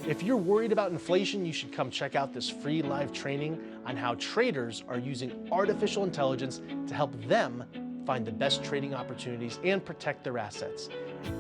If you're worried about inflation, you should come check out this free live training on how traders are using artificial intelligence to help them find the best trading opportunities and protect their assets.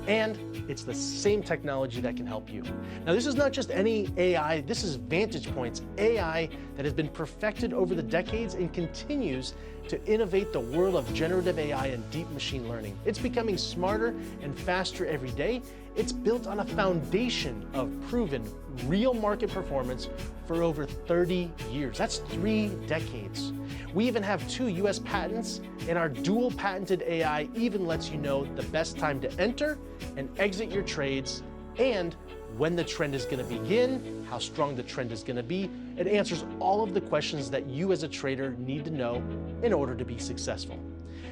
And it's the same technology that can help you. Now, this is not just any AI, this is VantagePoint's AI that has been perfected over the decades and continues to innovate the world of generative AI and deep machine learning. It's becoming smarter and faster every day. It's built on a foundation of proven real market performance for over 30 years. That's 3 decades. We even have 2 US patents, and our dual patented AI even lets you know the best time to enter and exit your trades and when the trend is going to begin, how strong the trend is going to be. It answers all of the questions that you as a trader need to know in order to be successful.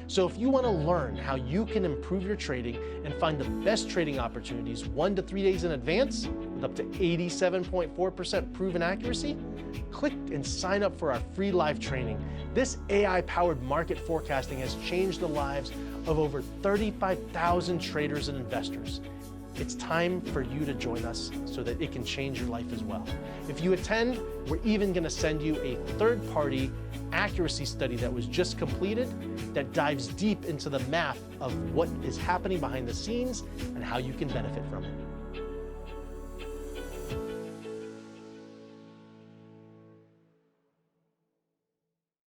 So if you want to learn how you can improve your trading and find the best trading opportunities 1 to 3 days in advance with up to 87.4% proven accuracy, click and sign up for our free live training. This AI-powered market forecasting has changed the lives of over 35,000 traders and investors. It's time for you to join us so that it can change your life as well. If you attend, we're even going to send you a third-party accuracy study that was just completed that dives deep into the math of what is happening behind the scenes and how you can benefit from it.